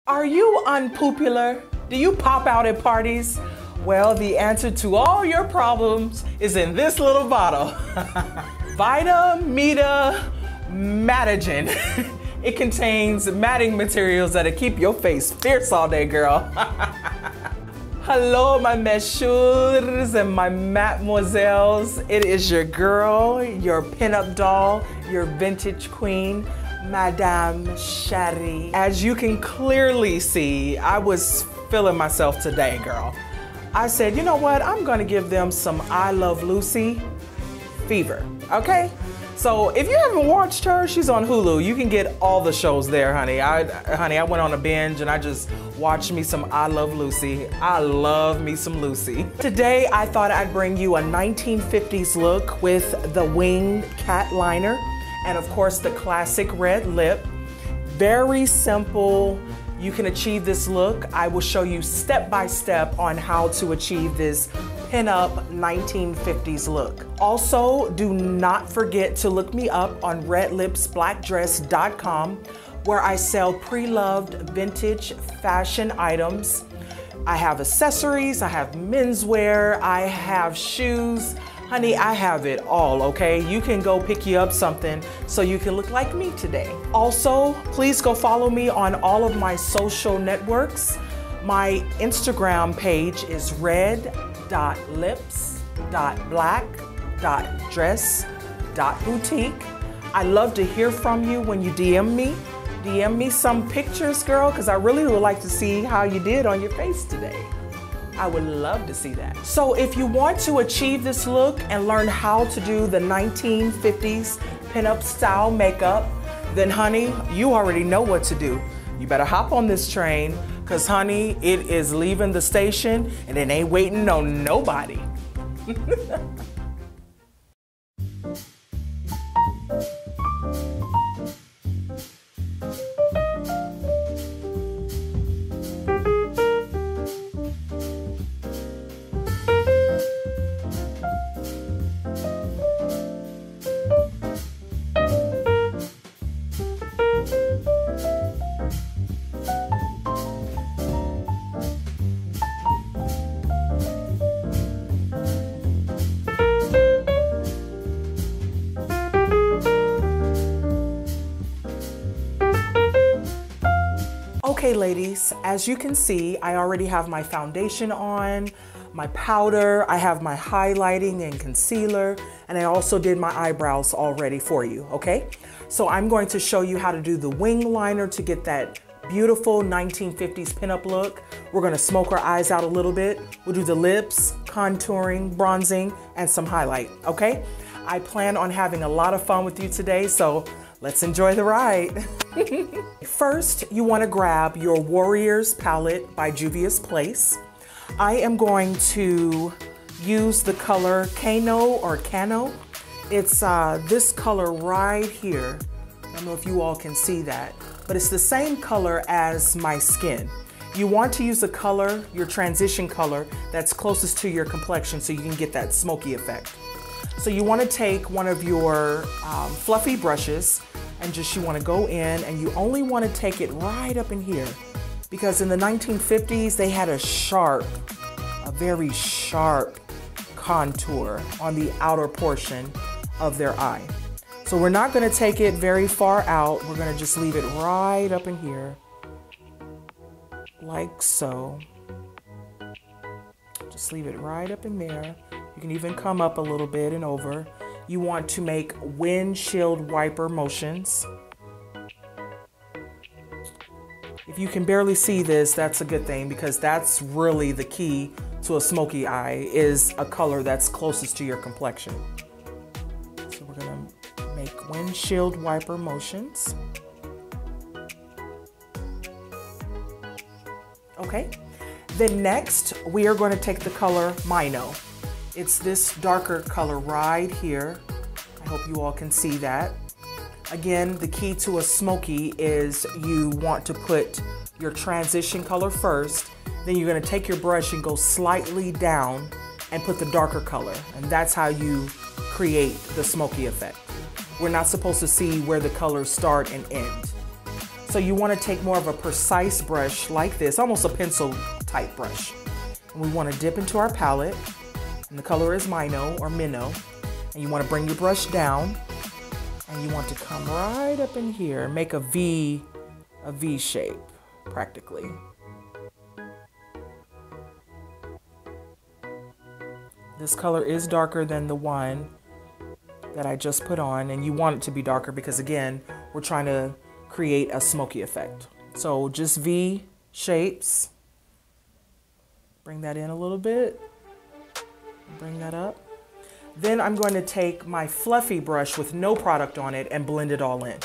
Are you unpopular? Do you pop out at parties? Well, the answer to all your problems is in this little bottle. Vita-Meta-Matagen. It contains matting materials that'll keep your face fierce all day, girl. Hello, my messieurs and my mademoiselles. It is your girl, your pinup doll, your vintage queen, Madame Chérie. As you can clearly see, I was feeling myself today, girl. I said, you know what? I'm gonna give them some I Love Lucy fever, okay? So if you haven't watched her, she's on Hulu. You can get all the shows there, honey. I went on a binge and I just watched me some I Love Lucy. I love me some Lucy. Today, I thought I'd bring you a 1950s look with the winged cat liner and of course the classic red lip. Very simple. You can achieve this look. I will show you step by step on how to achieve this pinup 1950s look. Also, do not forget to look me up on redlipsblackdress.com where I sell pre-loved vintage fashion items. I have accessories, I have menswear, I have shoes. Honey, I have it all, okay? You can go pick you up something so you can look like me today. Also, please go follow me on all of my social networks. My Instagram page is red.lips.black.dress.boutique. I love to hear from you when you DM me. DM me some pictures, girl, because I really would like to see how you did on your face today. I would love to see that. So if you want to achieve this look and learn how to do the 1950s pinup style makeup, then honey, you already know what to do. You better hop on this train, because honey, it is leaving the station and it ain't waiting on nobody. Okay, ladies, as you can see, I already have my foundation on, my powder, I have my highlighting and concealer, and I also did my eyebrows already for you, okay? So I'm going to show you how to do the wing liner to get that beautiful 1950s pinup look. We're gonna smoke our eyes out a little bit. We'll do the lips, contouring, bronzing, and some highlight, okay? I plan on having a lot of fun with you today, so let's enjoy the ride. First, you want to grab your Warriors palette by Juvias Place. I am going to use the color Cano or Cano. It's this color right here. I don't know if you all can see that, but it's the same color as my skin. You want to use a color, your transition color, that's closest to your complexion so you can get that smoky effect. So you want to take one of your fluffy brushes and you want to go in and you only want to take it right up in here, because in the 1950s they had a very sharp contour on the outer portion of their eye. So we're not going to take it very far out. We're going to just leave it right up in here, like so. Just leave it right up in there. You can even come up a little bit and over. You want to make windshield wiper motions. If you can barely see this, that's a good thing, because that's really the key to a smoky eye, is a color that's closest to your complexion. So we're gonna make windshield wiper motions. Okay, then next we are going to take the color Mino. It's this darker color right here. I hope you all can see that. Again, the key to a smoky is you want to put your transition color first, then you're gonna take your brush and go slightly down and put the darker color, and that's how you create the smoky effect. We're not supposed to see where the colors start and end. So So you want to take more of a precise brush like this, almost a pencil type brush. And we want to dip into our palette, and the color is Minnow or Minnow. And you want to bring your brush down, and you want to come right up in here and make a V shape, practically. This color is darker than the one that I just put on, and you want it to be darker because, again, we're trying to create a smoky effect. So just V shapes. Bring that in a little bit. Bring that up. Then I'm going to take my fluffy brush with no product on it and blend it all in.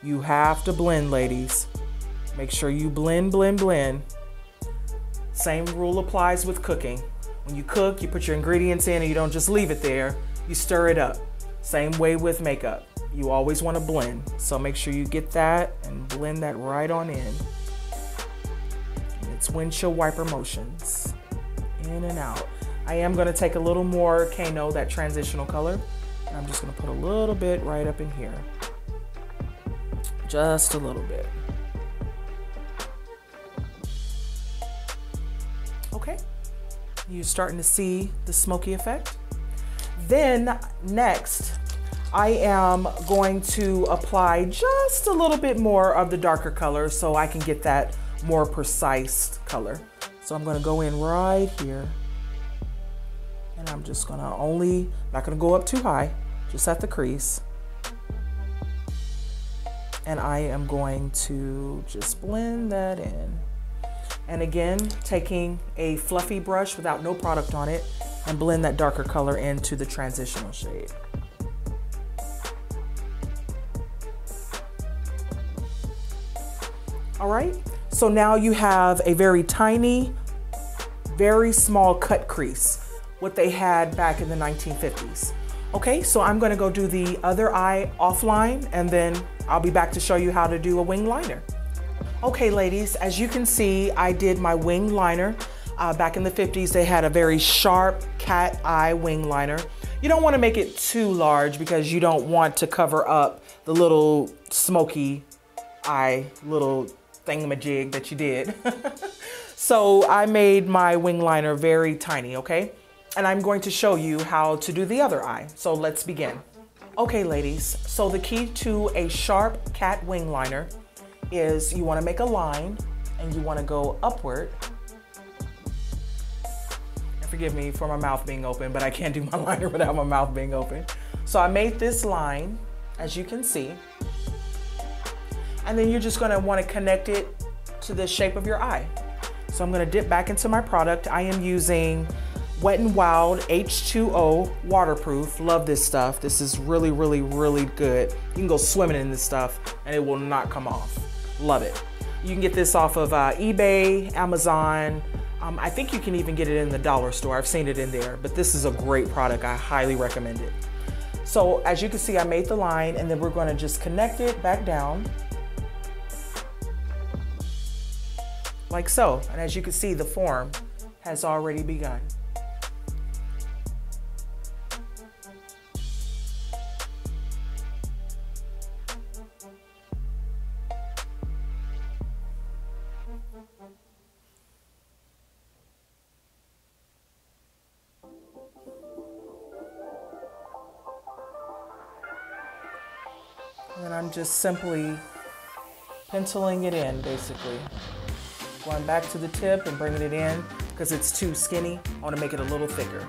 You have to blend, ladies. Make sure you blend, blend, blend. Same rule applies with cooking. When you cook, you put your ingredients in and you don't just leave it there. You stir it up. Same way with makeup. You always want to blend. So make sure you get that and blend that right on in. And it's windshield wiper motions. In and out. I am going to take a little more Kano, that transitional color. And I'm just going to put a little bit right up in here. Just a little bit. Okay. You're starting to see the smoky effect. Then next, I am going to apply just a little bit more of the darker color so I can get that more precise color. So I'm going to go in right here, and I'm just going to not going to go up too high, just at the crease. And I am going to just blend that in. And again, taking a fluffy brush without no product on it and blend that darker color into the transitional shade. All right, so now you have a very tiny, very small cut crease, what they had back in the 1950s. Okay, so I'm gonna go do the other eye offline, and then I'll be back to show you how to do a wing liner. Okay, ladies, as you can see, I did my wing liner. Back in the 50s, they had a very sharp cat eye wing liner. You don't want to make it too large because you don't want to cover up the little smoky eye, little thingamajig that you did. So I made my wing liner very tiny, okay? And I'm going to show you how to do the other eye. So let's begin. Okay, ladies, so the key to a sharp cat wing liner is you want to make a line and you want to go upward. And forgive me for my mouth being open, but I can't do my liner without my mouth being open. So I made this line, as you can see, and then you're just going to want to connect it to the shape of your eye. So I'm going to dip back into my product. I am using Wet n Wild H2O waterproof. Love this stuff. This is really, really, really good. You can go swimming in this stuff and it will not come off. Love it. You can get this off of eBay, Amazon. I think you can even get it in the dollar store. I've seen it in there, but this is a great product. I highly recommend it. So as you can see, I made the line, and then we're going to just connect it back down like so. And as you can see, the form has already begun. And I'm just simply penciling it in, basically. Going back to the tip and bringing it in because it's too skinny. I want to make it a little thicker.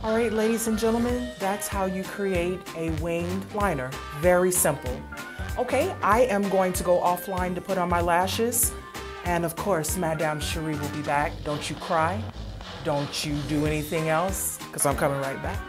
All right, ladies and gentlemen, that's how you create a winged liner. Very simple. Okay, I am going to go offline to put on my lashes. And of course, Madame Cherie will be back. Don't you cry. Don't you do anything else, because I'm coming right back.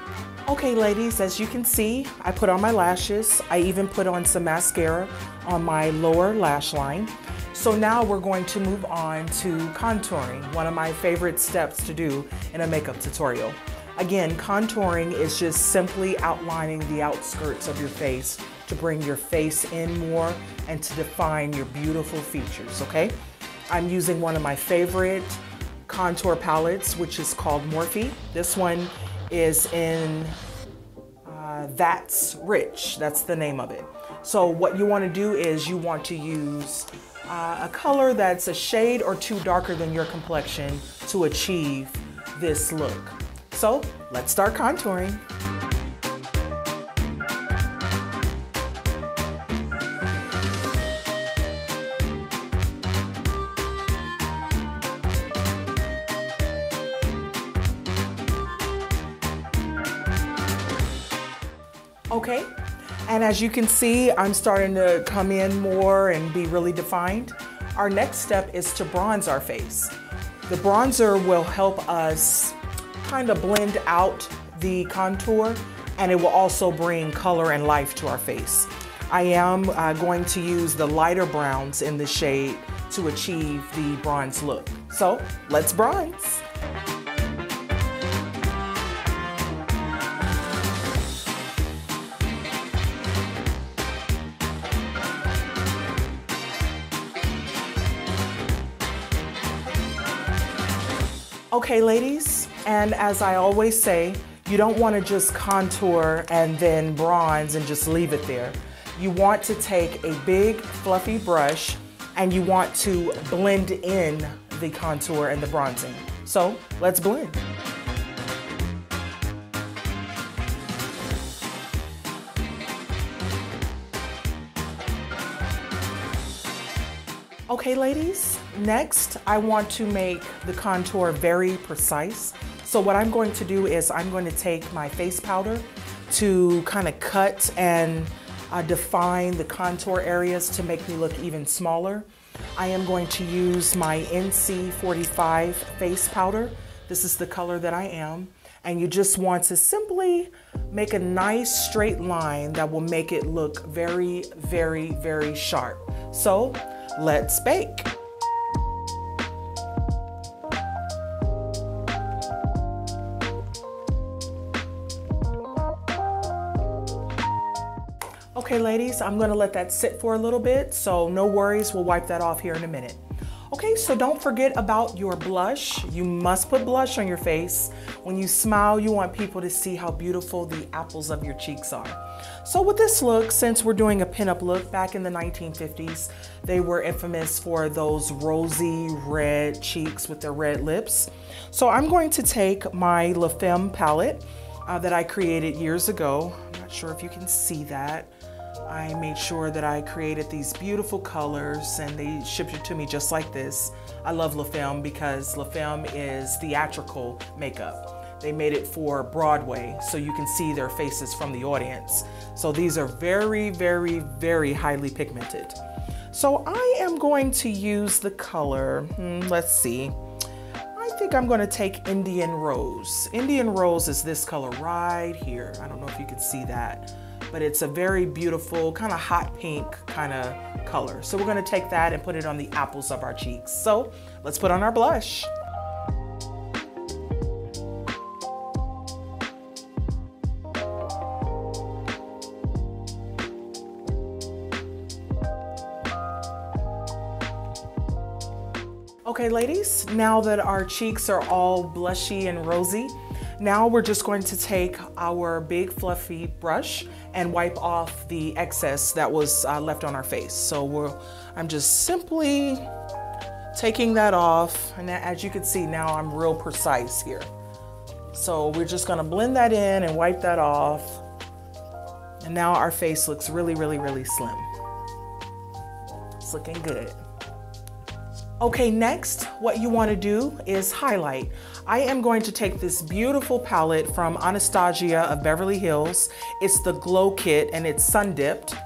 Okay, ladies, as you can see, I put on my lashes. I even put on some mascara on my lower lash line. So now we're going to move on to contouring, one of my favorite steps to do in a makeup tutorial. Again, contouring is just simply outlining the outskirts of your face to bring your face in more and to define your beautiful features, okay? I'm using one of my favorite contour palettes, which is called Morphe. This one is in That's Rich, that's the name of it. So what you want to do is you want to use a color that's a shade or two darker than your complexion to achieve this look. So let's start contouring. Okay, and as you can see, I'm starting to come in more and be really defined. Our next step is to bronze our face. The bronzer will help us kind of blend out the contour, and it will also bring color and life to our face. I am going to use the lighter browns in the shade to achieve the bronze look. So let's bronze. Okay, ladies, and as I always say, you don't want to just contour and then bronze and just leave it there. You want to take a big fluffy brush and you want to blend in the contour and the bronzing. So let's blend. Okay, ladies, next I want to make the contour very precise. So what I'm going to do is I'm going to take my face powder to kind of cut and define the contour areas to make me look even smaller. I am going to use my NC45 face powder. This is the color that I am. And you just want to simply make a nice straight line that will make it look very, very, very sharp. So let's bake. Okay, ladies, I'm gonna let that sit for a little bit, so no worries, we'll wipe that off here in a minute. Okay, so don't forget about your blush. You must put blush on your face. When you smile, you want people to see how beautiful the apples of your cheeks are. So with this look, since we're doing a pinup look, back in the 1950s, they were infamous for those rosy red cheeks with their red lips. So I'm going to take my Femme palette that I created years ago. I'm not sure if you can see that. I made sure that I created these beautiful colors and they shipped it to me just like this. I love Femme because Femme is theatrical makeup. They made it for Broadway so you can see their faces from the audience. So these are very, very, very highly pigmented. So I am going to use the color, let's see. I think I'm going to take Indian Rose. Indian Rose is this color right here. I don't know if you can see that, but it's a very beautiful kind of hot pink kind of color. So we're going to take that and put it on the apples of our cheeks. So let's put on our blush. Okay, ladies, now that our cheeks are all blushy and rosy, now we're just going to take our big fluffy brush and wipe off the excess that was left on our face. So I'm just simply taking that off. And as you can see, now I'm real precise here. So we're just gonna blend that in and wipe that off. And now our face looks really, really, really slim. It's looking good. Okay, next, what you want to do is highlight. I am going to take this beautiful palette from Anastasia of Beverly Hills. It's the Glow Kit and it's sun dipped.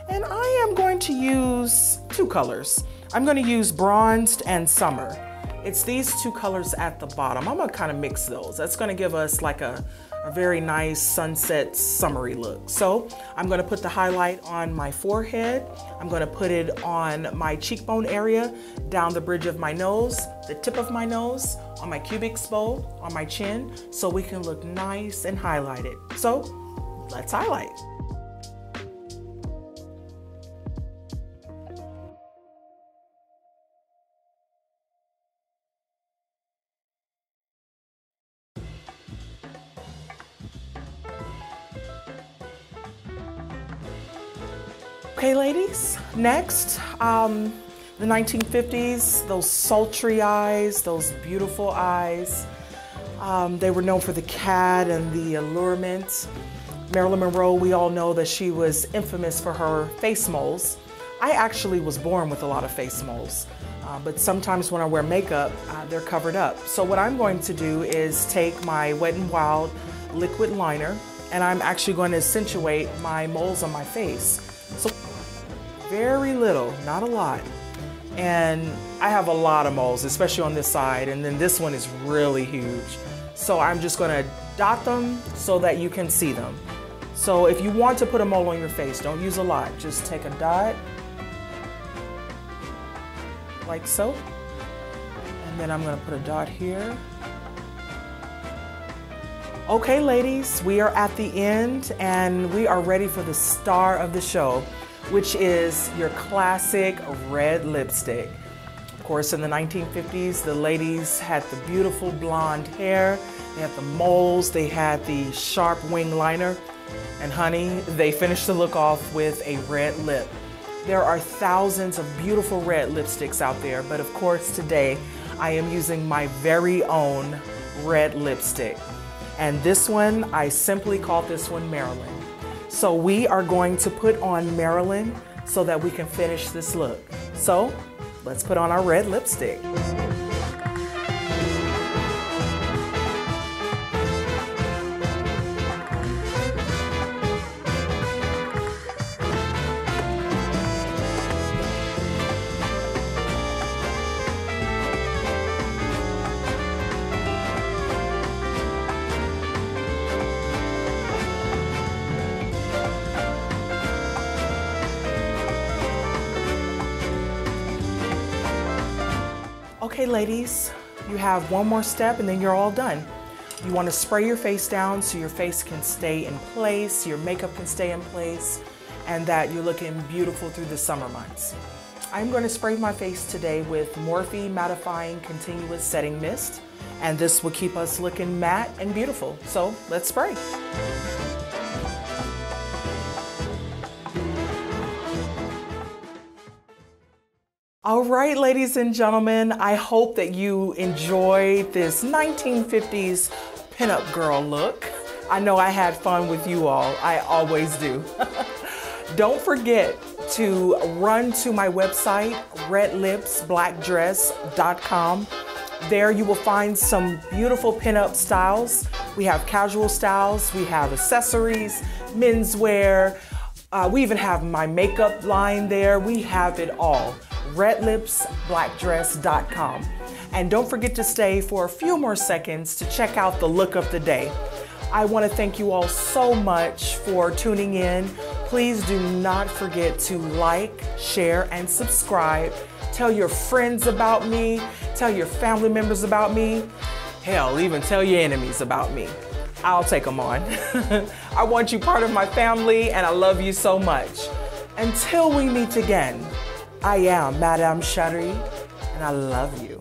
And I am going to use two colors. I'm going to use Bronzed and Summer. It's these two colors at the bottom. I'm going to kind of mix those. That's going to give us like a a very nice sunset summery look. So I'm gonna put the highlight on my forehead. I'm gonna put it on my cheekbone area, down the bridge of my nose, the tip of my nose, on my cubix bowl, on my chin, so we can look nice and highlighted. So let's highlight. Okay, ladies, next, the 1950s, those sultry eyes, those beautiful eyes. They were known for the cat and the allurement. Marilyn Monroe, we all know that she was infamous for her face moles. I actually was born with a lot of face moles, but sometimes when I wear makeup, they're covered up. So what I'm going to do is take my Wet n Wild liquid liner, and I'm actually going to accentuate my moles on my face. So very little, not a lot. And I have a lot of moles, especially on this side, and then this one is really huge. So I'm just gonna dot them so that you can see them. So if you want to put a mole on your face, don't use a lot. Just take a dot, like so. And then I'm gonna put a dot here. Okay, ladies, we are at the end and we are ready for the star of the show, which is your classic red lipstick. Of course, in the 1950s, the ladies had the beautiful blonde hair, they had the moles, they had the sharp wing liner, and honey, they finished the look off with a red lip. There are thousands of beautiful red lipsticks out there, but of course today, I am using my very own red lipstick. And this one, I simply call this one Marilyn. So we are going to put on Marilyn so that we can finish this look. So let's put on our red lipstick. Okay, ladies, you have one more step and then you're all done. You want to spray your face down so your face can stay in place, your makeup can stay in place, and that you're looking beautiful through the summer months. I'm going to spray my face today with Morphe Mattifying Continuous Setting Mist, and this will keep us looking matte and beautiful. So let's spray. All right, ladies and gentlemen, I hope that you enjoyed this 1950s pinup girl look. I know I had fun with you all. I always do. Don't forget to run to my website, redlipsblackdress.com. There you will find some beautiful pinup styles. We have casual styles, we have accessories, menswear. We even have my makeup line there. We have it all. redlipsblackdress.com. And don't forget to stay for a few more seconds to check out the look of the day. I want to thank you all so much for tuning in. Please do not forget to like, share, and subscribe. Tell your friends about me. Tell your family members about me. Hell, even tell your enemies about me. I'll take them on. I want you part of my family, and I love you so much. Until we meet again, I am Madame Cherie, and I love you.